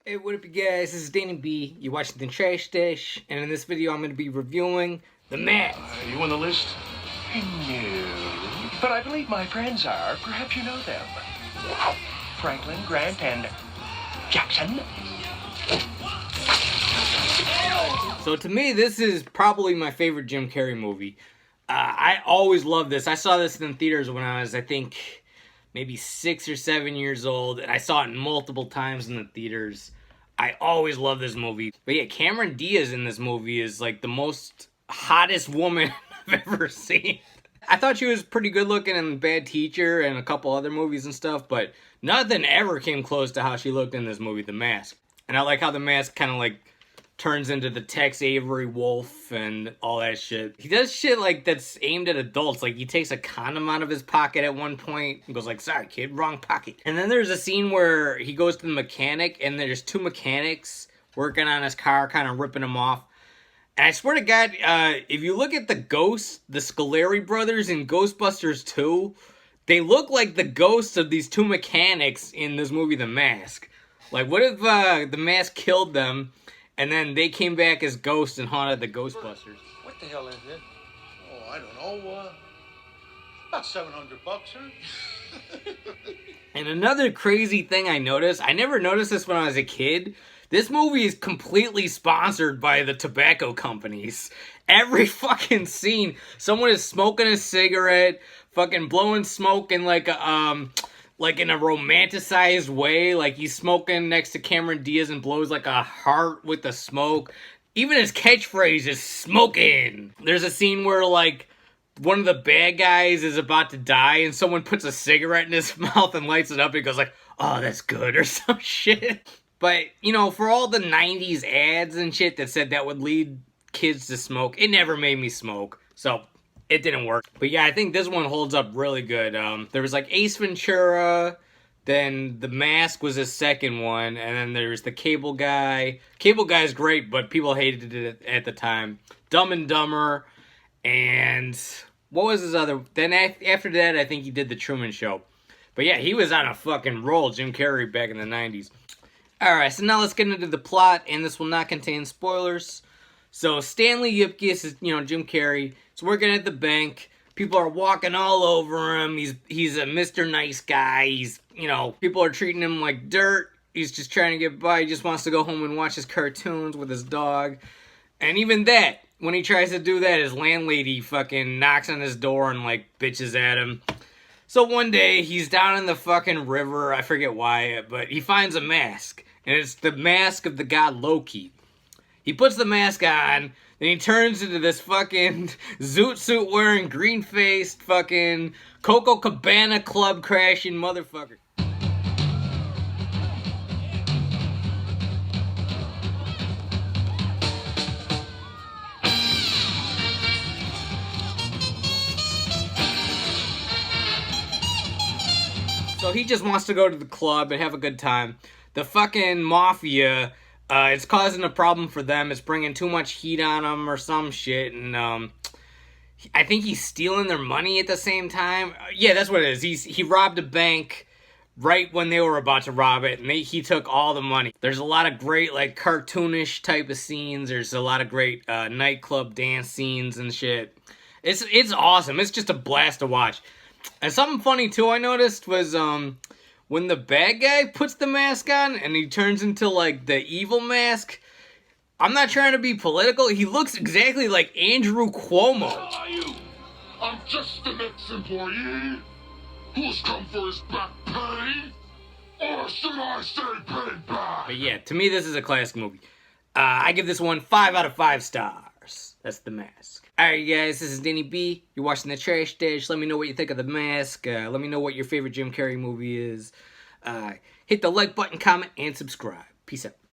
Hey, what up you guys, this is Danny B, you're watching The Trash Dish, and in this video I'm going to be reviewing The Mask. Are you on the list? No, but I believe my friends are. Perhaps you know them. Franklin, Grant, and Jackson. So to me, this is probably my favorite Jim Carrey movie. I always loved this. I saw this in theaters when I was, I think, maybe 6 or 7 years old, and I saw it multiple times in the theaters. I always loved this movie. But yeah, Cameron Diaz in this movie is like the most hottest woman I've ever seen. I thought she was pretty good looking in Bad Teacher and a couple other movies and stuff, but nothing ever came close to how she looked in this movie, The Mask. And I like how The Mask kind of like turns into the Tex Avery wolf and all that shit. He does shit like that's aimed at adults. Like he takes a condom out of his pocket at one point and goes like, sorry kid, wrong pocket. And then there's a scene where he goes to the mechanic and there's two mechanics working on his car, kind of ripping him off. And I swear to God, if you look at the ghosts, the Scoleri brothers in Ghostbusters 2, they look like the ghosts of these two mechanics in this movie, The Mask. Like what if The Mask killed them and then they came back as ghosts and haunted the Ghostbusters? What the hell is it? Oh, I don't know. About $700, sir. And another crazy thing I noticed, I never noticed this when I was a kid. This movie is completely sponsored by the tobacco companies. Every fucking scene, someone is smoking a cigarette, fucking blowing smoke in like a, like in a romanticized way, like he's smoking next to Cameron Diaz and blows like a heart with the smoke. Even his catchphrase is smoking. There's a scene where like one of the bad guys is about to die and someone puts a cigarette in his mouth and lights it up and he goes like, oh, that's good or some shit. But, you know, for all the 90s ads and shit that said that would lead kids to smoke, it never made me smoke. So it didn't work. But yeah, I think this one holds up really good. There was like Ace Ventura, then The Mask was his second one, and then there's the Cable Guy. Cable Guy's great, but people hated it at the time. Dumb and Dumber, and what was his other? Then after that, I think he did The Truman Show. But yeah, he was on a fucking roll, Jim Carrey, back in the 90s. Alright, so now let's get into the plot, and this will not contain spoilers. So Stanley Ipkiss is, you know, Jim Carrey. He's working at the bank. People are walking all over him. He's a Mr. Nice Guy. He's, you know, people are treating him like dirt. He's just trying to get by. He just wants to go home and watch his cartoons with his dog. And even that, when he tries to do that, his landlady fucking knocks on his door and, like, bitches at him. So one day, he's down in the fucking river. I forget why, but he finds a mask. And it's the mask of the god Loki. He puts the mask on, then he turns into this fucking zoot suit wearing, green faced fucking Coco Cabana club crashing motherfucker. So he just wants to go to the club and have a good time. The fucking mafia, it's causing a problem for them. It's bringing too much heat on them or some shit. And I think he's stealing their money at the same time. Yeah, that's what it is. He robbed a bank right when they were about to rob it. And he took all the money. There's a lot of great, like, cartoonish type of scenes. There's a lot of great nightclub dance scenes and shit. It's awesome. It's just a blast to watch. And something funny, too, I noticed was when the bad guy puts the mask on and he turns into, like, the evil mask, I'm not trying to be political, he looks exactly like Andrew Cuomo. Who are you? I'm just the next employee who's come for his back pay, or should I say pay back? But yeah, to me, this is a classic movie. I give this one 5 out of 5 stars. stars. That's The Mask. Alright, guys, this is Danny B. You're watching The Trash Dish. Let me know what you think of The Mask. Let me know what your favorite Jim Carrey movie is. Hit the like button, comment, and subscribe. Peace out.